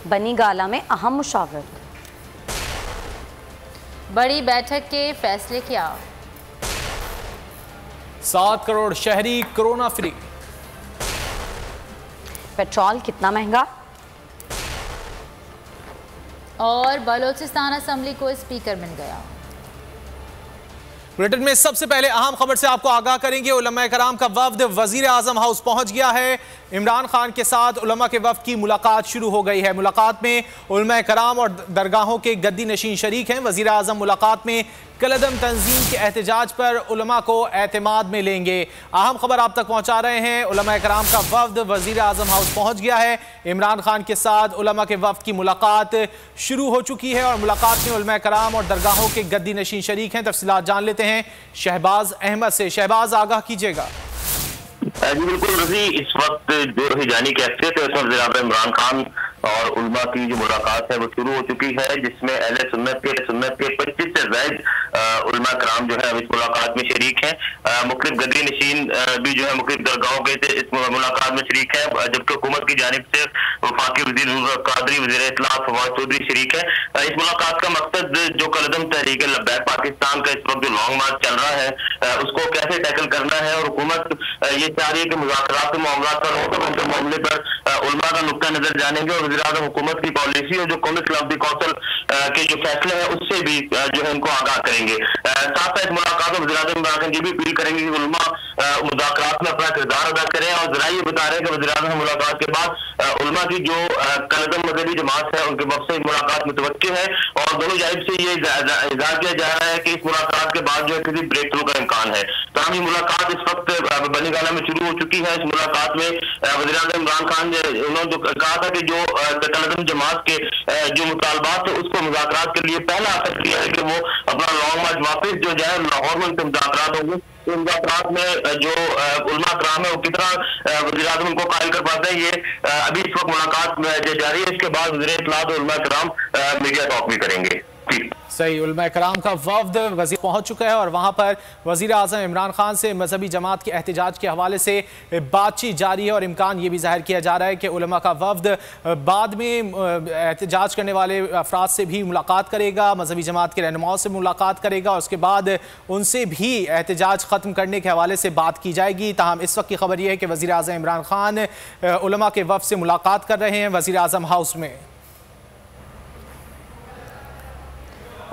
बनी गाला में अहम मुशावरत। बड़ी बैठक के फैसले क्या? 7 करोड़ शहरी कोरोना फ्री। पेट्रोल कितना महंगा? और बलोचिस्तान असेंबली को स्पीकर मिल गया। बुलेटिन में सबसे पहले अहम खबर से आपको आगाह करेंगे। उलमा कराम का वफ्द वजीर आजम हाउस पहुंच गया है। इमरान खान के साथ उलमा के वफ्द की मुलाकात शुरू हो गई है। मुलाकात में उलमा कराम और दरगाहों के गद्दी नशीन शरीक हैं। वजीर आजम मुलाकात में कलदम तंजीम के एहतजाज पर उलमा को एतमाद में लेंगे। अहम खबर आप तक पहुंचा रहे हैं। उलमा कराम का वफ्द वजीर आजम हाउस पहुंच गया है। इमरान खान के साथ उलमा के वफ्द की मुलाकात शुरू हो चुकी है और मुलाकात में उलमा कराम और दरगाहों के गद्दी नशीन शरीक हैं। तफसीलात जान लेते हैं शहबाज अहमद से। शहबाज, आगाह कीजिएगा। जी बिल्कुल रजी, इस वक्त जो रही जानी कैफियत है उसमें वज़ीर-ए-आज़म इमरान खान और उलमा की जो मुलाकात है वो शुरू हो चुकी है, जिसमें अहले सुन्नत के 25 से ज़ायद उलमा कराम जो है इस मुलाकात में शरीक हैं। मुख्तलिफ गद्दी नशीन भी जो है मुख्तलिफ दरगाहों के इस मुलाकात में शरीक है, जबकि हुकूमत की जानिब से वफाकी वज़ीर कादरी, वज़ीर इत्तलात फवाद चौधरी शरीक है। इस मुलाकात का मकसद जो कलदम तहरीक लब्बैक पाकिस्तान का इस वक्त जो लॉन्ग मार्च चल रहा है उसको कैसे टैकल करना है, और हुकूमत ये चाह रही है कि मुज़ाकरात के मामला पर मामले पर उलमा का नुक्ता नजर जानेंगे और वज़ीर-ए-आज़म हुकूमत की पॉलिसी और जो कौमी खिलाफती कौंसिल के जो फैसले हैं उससे भी जो है उनको आगाह करेंगे। साथ साथ मुलाकात में वज़ीर-ए-आज़म इमरान खान ये भी अपील करेंगे कि उलमा मुज़ाकरात में अपना किरदार अदा करें, और जरा ये बता रहे हैं कि वज़ीर-ए-आज़म मुलाकात के बाद उलमा की जो कलदम मज़हबी जमात है उनके वक्त से मुलाकात मुतवक्किल है, और दोनों जानिब से ये इज़हार किया जा रहा है कि इस मुलाकात के बाद जो है किसी ब्रेक थ्रू का इम्कान है। तो हम ये मुलाकात इस वक्त बनी गाला में शुरू हो चुकी है। इस मुलाकात में वज़ीर-ए-आज़म इमरान खान ने उन्होंने जो कहा था कि जो कलदम जमात के जो मुतालबात थे उसको मुज़ाकरात के लिए पहला असर किया है कि वो अपना लॉन्ग मार्च वापस जो जाए लाहौर में उनसे मुज़ाकरात होंगे। तो मुज़ाकरात में जो उलमा कराम है वो कितना वज़ीर-ए-आज़म उनको कायल कर पाते हैं, ये अभी इस वक्त मुलाकात जारी है। इसके बाद वज़ीर इत्तलात और उलमा कराम मीडिया टॉक भी करेंगे। सही, उलमा कराम का वफ्द वज़ीर पहुंच चुका है और वहां पर वज़ीर आज़म इमरान खान से मजहबी जमात के एहतजाज के हवाले से बातचीत जारी है, और इम्कान ये भी जाहिर किया जा रहा है कि उलमा का वफ्द बाद में एहतजाज करने वाले अफराद से भी मुलाकात करेगा, मजहबी जमात के रहनुमाओं से मुलाकात करेगा, और उसके बाद उनसे भी एहतजाज ख़त्म करने के हवाले से बात की जाएगी। ताहम इस वक्त की खबर यह है कि वज़ीर आज़म इमरान खान उलमा के वफ्द से मुलाकात कर रहे हैं वज़ीर आज़म हाउस में।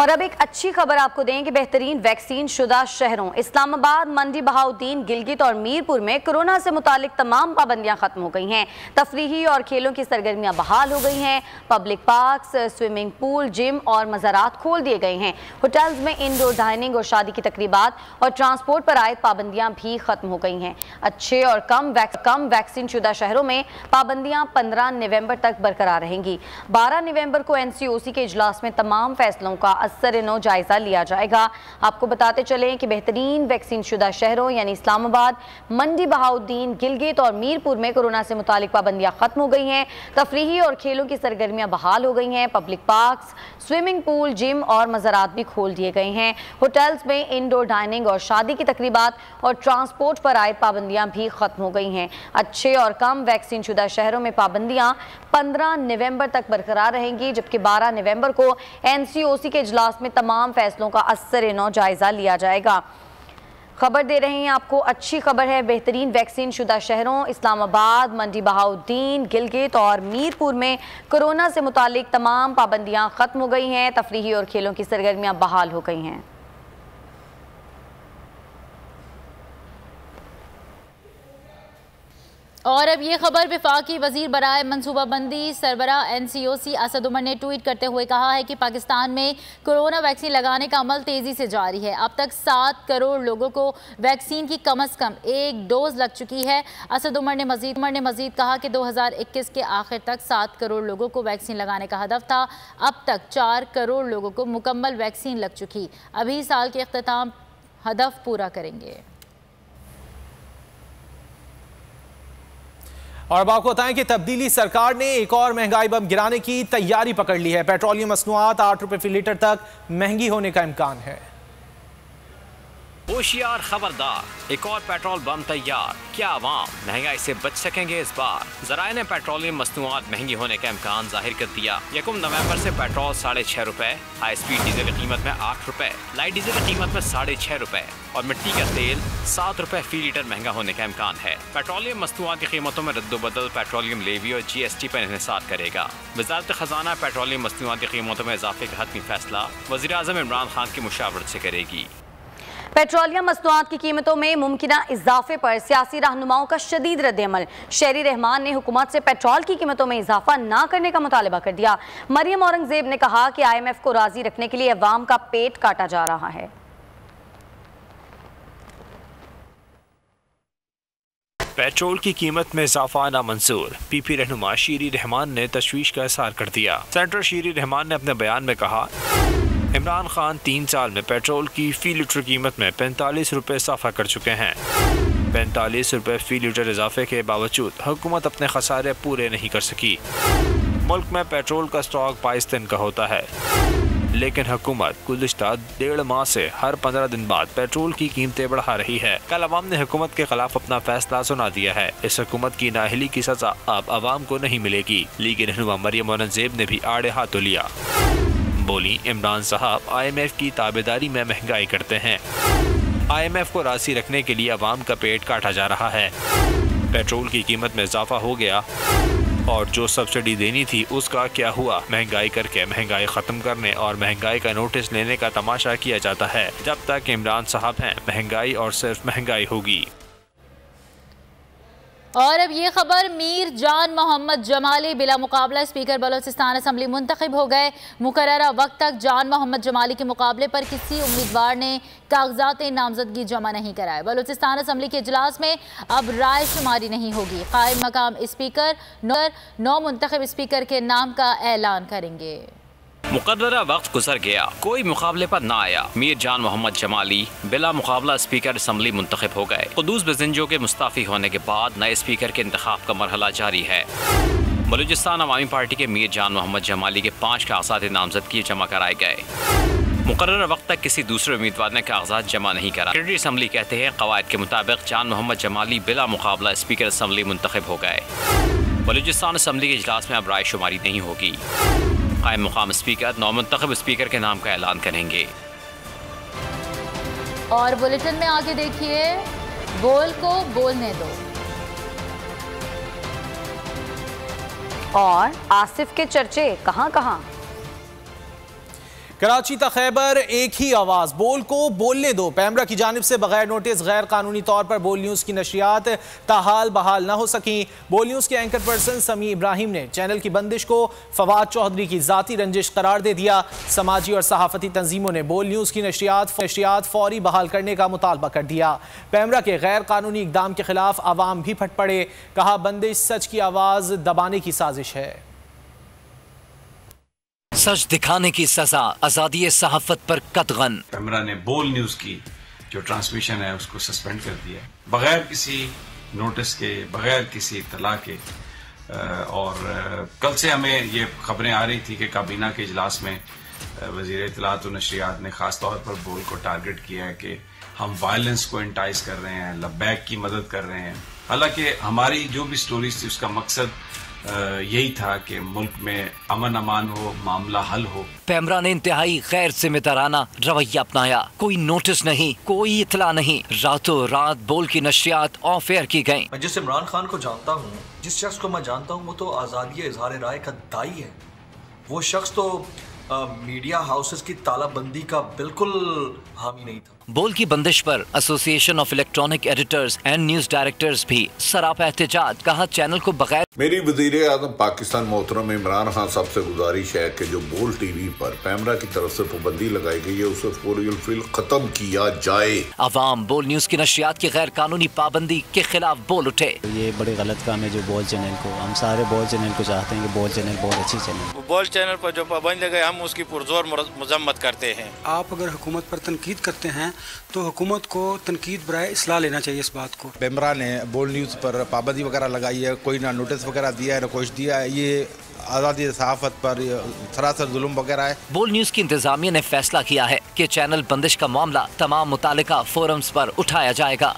और अब एक अच्छी खबर आपको दें कि बेहतरीन वैक्सीन शुदा शहरों इस्लामाबाद, मंडी बहाउद्दीन, गिलगित और मीरपुर में कोरोना से मुतालिक तमाम पाबंदियां खत्म हो गई हैं। तफरीही और खेलों की सरगर्मियां बहाल हो गई हैं। Public parks, swimming pool, gym और मज़ारात खोल दिए गए हैं। होटल्स में इंडोर डाइनिंग और शादी की तकरीबात और ट्रांसपोर्ट पर आयद पाबंदियां भी खत्म हो गई हैं। अच्छे और कम वैक्सीन शुदा शहरों में पाबंदियां 15 नवंबर तक बरकरार रहेंगी। 12 नवंबर को NCOC के इजलास में तमाम फैसलों का असर-ए-नौ जायजा लिया जाएगा। आपको बताते चलें कि बेहतरीन वैक्सीन शुदा शहरों यानी इस्लामाबाद, मंडी बहाउद्दीन, गिलगित और मीरपुर में कोरोना से मुतालिक पाबंदियां खत्म हो गई हैं। तफरीही और खेलों की सरगर्मियां बहाल हो गई हैं। Public parks, swimming pool, gym और मज़ारात भी खोल दिए गए हैं। होटल्स में इंडोर डाइनिंग और शादी की तकरीबात और ट्रांसपोर्ट पर आयद पाबंदियां भी खत्म हो गई हैं। अच्छे और कम वैक्सीन शुदा शहरों में पाबंदियां 15 नवंबर तक बरकरार रहेंगी, जबकि 12 नवंबर को NCOC के इजलास में तमाम फैसलों का असर-ए-नौ जायजा लिया जाएगा। खबर दे रहे हैं आपको, अच्छी खबर है। बेहतरीन वैक्सीन शुदा शहरों इस्लामाबाद, मंडी बहाउद्दीन, गिलगित और मीरपुर में कोरोना से मुतालिक तमाम पाबंदियां खत्म हो गई हैं। तफरीही और खेलों की सरगर्मियां बहाल हो गई हैं। और अब ये खबर, वफाकी वजीर बराए मनसूबाबंदी सरबरा NCOC असद उमर ने ट्वीट करते हुए कहा है कि पाकिस्तान में कोरोना वैक्सीन लगाने का अमल तेज़ी से जारी है। अब तक 7 करोड़ लोगों को वैक्सीन की कम से कम एक डोज लग चुकी है। असद उमर ने मजीद कहा कि 2021 के आखिर तक 7 करोड़ लोगों को वैक्सीन लगाने का हदफ था। अब तक 4 करोड़ लोगों को मुकम्मल वैक्सीन लग चुकी। अभी साल के अख्ताम हदफ पूरा करेंगे। और अब आपको बताएं कि तब्दीली सरकार ने एक और महंगाई बम गिराने की तैयारी पकड़ ली है। पेट्रोलियम मसनूआत 8 रुपये फी लीटर तक महंगी होने का इम्कान है। होशियार खबरदार, एक और पेट्रोल बम तैयार। क्या आवाम महंगाई से बच सकेंगे इस बार? ज़राए ने पेट्रोलियम मसनूआत महंगी होने का इम्कान जाहिर कर दिया। 1 नवंबर से पेट्रोल 6.5 रुपए, हाई स्पीड डीजल की कीमत में 8 रुपए, लाइट डीजल की कीमत में 6.5 रुपए और मिट्टी का तेल 7 रुपए फी लीटर महंगा होने का इम्कान है। पेट्रोलियम मसनूआत की कीमतों में रद्दोबदल पेट्रोलियम लेवी और GST पर इन्हिसार करेगा। वज़ारत खजाना पेट्रोलियम मसनूआत की कीमतों में इजाफे का हतमी फैसला वज़ीर आज़म इमरान खान की मुशावरत से करेगी। पेट्रोलियम मसनूआत की कीमतों में मुमकिना इजाफे पर सियासी रहनुमाओं का शदीद रद्द-ए-अमल। शहरी रहमान ने हुकूमत से पेट्रोल की कीमतों में इजाफा ना करने का मुतालबा कर दिया। मरियम औरंगजेब ने कहा कि IMF को राजी रखने के लिए अवाम का पेट काटा जा रहा है। पेट्रोल की कीमत में इजाफा नामंजूर। PP रहनुमा शीरी रहमान ने तशवीश का इज़हार कर दिया। सेनेटर शीरी रहमान ने अपने बयान में कहा, इमरान खान 3 साल में पेट्रोल की फी लीटर कीमत में 45 रुपए इजाफा कर चुके हैं। 45 रुपए फी लीटर इजाफे के बावजूद हुकूमत अपने खसारे पूरे नहीं कर सकी। मुल्क में पेट्रोल का स्टॉक 22 दिन का होता है, लेकिन हुकूमत गुज़िश्ता 1.5 माह से हर 15 दिन बाद पेट्रोल की कीमतें बढ़ा रही है। कल अवाम ने हुकूमत के खिलाफ अपना फैसला सुना दिया है। इस हुकूमत की नाअहली की सजा अब अवाम को नहीं मिलेगी। लीग रहनुमा मरियम औरंगजेब ने भी आड़े हाथों लिया। बोली, इमरान साहब IMF की ताबेदारी में महंगाई करते हैं। IMF को राजी रखने के लिए अवाम का पेट काटा जा रहा है। पेट्रोल की कीमत में इजाफा हो गया और जो सब्सिडी देनी थी उसका क्या हुआ? महंगाई करके महंगाई ख़त्म करने और महंगाई का नोटिस लेने का तमाशा किया जाता है। जब तक इमरान साहब हैं, महंगाई और सिर्फ महंगाई होगी। और अब ये खबर, मीर जान मोहम्मद जमाली बिला मुकाबला स्पीकर बलोचिस्तान असम्बली मुंतखब हो गए। मुकर्ररा वक्त तक जान मोहम्मद जमाली के मुकाबले पर किसी उम्मीदवार ने कागजात नामजदगी जमा नहीं कराए। बलोचिस्तान असम्बली के इजलास में अब राय शुमारी नहीं होगी। कायम मकाम स्पीकर 9 मुंतखब स्पीकर के नाम का ऐलान करेंगे। मुकर्ररा वक्त गुजर गया, कोई मुकाबले पर ना आया। मीर जान मोहम्मद जमाली बिला मुकाबला स्पीकर असम्बली मुंतखब हो गए। कुदूस बजिंजो के मुस्ताफी होने के बाद नए स्पीकर के इंतखाब का मरहला जारी है। बलूचिस्तान अवामी पार्टी के मीर जान मोहम्मद जमाली के 5 कागजात नामजदगी जमा कराए गए। मुकर्ररा वक्त तक किसी दूसरे उम्मीदवार ने कागजात जमा नहीं करा। सेक्रेटरी असम्बली कहते हैं, कवायद के मुताबिक जान मोहम्मद जमाली बिला मुकाबला स्पीकर असम्बली मुंतखब हो गए। बलूचिस्तान असम्बली के इजलास में अब राय शुमारी नहीं होगी। कायम मुकाम स्पीकर 9 मुंतखब स्पीकर के नाम का ऐलान करेंगे। और बुलेटिन में आगे देखिए, बोल को बोलने दो। और आसिफ के चर्चे कहां कहां। कराची तक खैबर, एक ही आवाज़, बोल को बोलने दो। पैमरा की जानिब से बगैर नोटिस गैर कानूनी तौर पर बोल न्यूज़ की नशरियात ताहाल बहाल न हो सकी। बोल न्यूज़ के एंकर पर्सन समी इब्राहिम ने चैनल की बंदिश को फवाद चौधरी की ज़ाती रंजिश करार दे दिया। समाजी और सहाफ़ती तंजीमों ने बोल न्यूज़ की नशरियात फौरी बहाल करने का मुतालबा कर दिया। पैमरा के गैर कानूनी इकदाम के खिलाफ आवाम भी फट पड़े। कहा, बंदिश सच की आवाज़ दबाने की साजिश है। सच दिखाने की सजा, आजादी सहाफत पर कतगन। पैमरा ने बोल न्यूज की जो ट्रांसमिशन है उसको सस्पेंड कर दिया, बगैर किसी नोटिस के, बगैर किसी इत्तला के। और कल से हमें ये खबरें आ रही थी कि काबीना के इजलास में वजीर इत्तलात और नशरियात ने खास तौर पर बोल को टारगेट किया है कि हम वायलेंस को इंटाइज कर रहे हैं, लब्बैक की मदद कर रहे हैं। हालांकि हमारी जो भी स्टोरीज थी उसका मकसद यही था कि मुल्क में अमन अमान हो, मामला हल हो। पैमरा ने इंतहाई गैर जिम्मेदाराना रवैया अपनाया। कोई नोटिस नहीं, कोई इतला नहीं, रातों रात बोल की नशरियात ऑफ एयर की गयी। मैं जिस इमरान खान को जानता हूँ, जिस शख्स को मैं जानता हूँ, वो तो आज़ादी इजहार राय का दाई है। वो शख्स तो मीडिया हाउसेस की तालाबंदी का बिल्कुल हामी नहीं था। बोल की बंदिश पर association of electronic editors and news directors भी सरापा एहतजाज। कहा, चैनल को बगैर। मेरी वज़ीर आज़म पाकिस्तान मोहतरम इमरान खान साहब से गुजारिश है कि जो बोल TV पर पैमरा की तरफ से पाबंदी लगाई गई है उसे फौरी खत्म किया जाए। अवाम बोल न्यूज की नशरियात की गैर कानूनी पाबंदी के खिलाफ बोल उठे। ये बड़े गलत काम है जो बोल चैनल को, हम सारे बोल चैनल को चाहते हैं कि बोल चैनल बहुत अच्छी चैनल। बोल चैनल पर जो पाबंदी लगाई हम उसकी पुरजोर मजम्मत करते हैं। आप अगर हुकूमत पर तनकीद करते हैं तो हुकूमत को तनकीद बराए इस्लाह लेना चाहिए इस बात को। पैमरा ने बोल न्यूज़ पर पाबंदी वगैरह लगाई है, कोई ना नोटिस वगैरह दिया है ना कुछ दिया है, ये आज़ादी सहाफ़त पर सरासर जुल्म वगैरह है। बोल न्यूज़ की इंतजामिया ने फैसला किया है कि चैनल बंदिश का मामला तमाम मुतालिका फोरम्स पर उठाया जाएगा।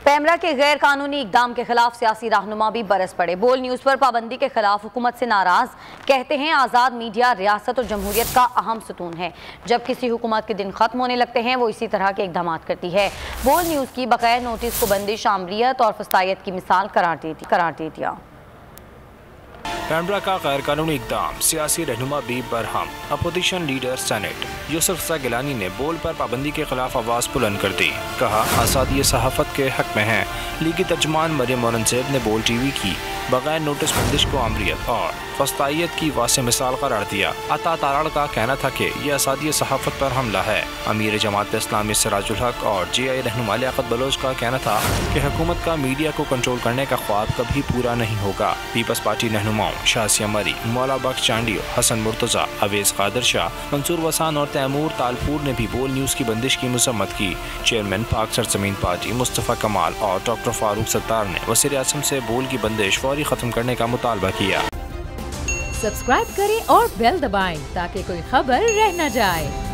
पैमरा के गैर कानूनी इकदाम के खिलाफ सियासी रहनुमा भी बरस पड़े। बोल न्यूज़ पर पाबंदी के खिलाफ हुकूमत से नाराज, कहते हैं आज़ाद मीडिया रियासत और जमहूरियत का अहम सतून है। जब किसी हुकूमत के दिन खत्म होने लगते हैं वो इसी तरह के इकदाम करती है। बोल न्यूज़ की बगैर नोटिस को बंदिश आमरीत और फसायत की मिसाल करार दे दिया। पैमरा का गैर कानूनी इकदाम, सियासी रहनुमा भी Barham. Opposition leader senate Yusuf रज़ा गिलानी ने बोल पर पाबंदी के खिलाफ आवाज़ बुलंद कर दी। कहा आज़ादी सहाफ़त के हक में है। लीगी तर्जुमान मरियम औरंगज़ेब ने बोल टीवी की बगैर नोटिस बंदिश को आमरीत और फस्तायत की वासे मिसाल करार दिया। अता ताराड़ का कहना था कि यह आज़ादी सहाफ़त पर हमला है। अमीर जमात इस्लामी सिराजुल हक और GI रहनुमा लियाकत बलोच का कहना था कि हुकूमत का मीडिया को कंट्रोल करने का ख्वाब कभी पूरा नहीं होगा। पीपल्स पार्टी रहनुमाओं शासिया मरी, मौला बख्श चांडियो, हसन मुर्तज़ा, अवेज़ कादिर शाह, मंसूर वसान और तैमूर तालपुर ने भी बोल न्यूज़ की बंदिश की मजम्मत की। चेयरमैन पाक सरजमीन पार्टी मुस्तफ़ा कमाल और डॉक्टर फारूक सत्तार ने वज़ीर आज़म से बोल की बंदिश फौरी ख़त्म करने का मुतालबा किया। सब्सक्राइब करें और बेल दबाएं ताकि कोई खबर रह न जाए।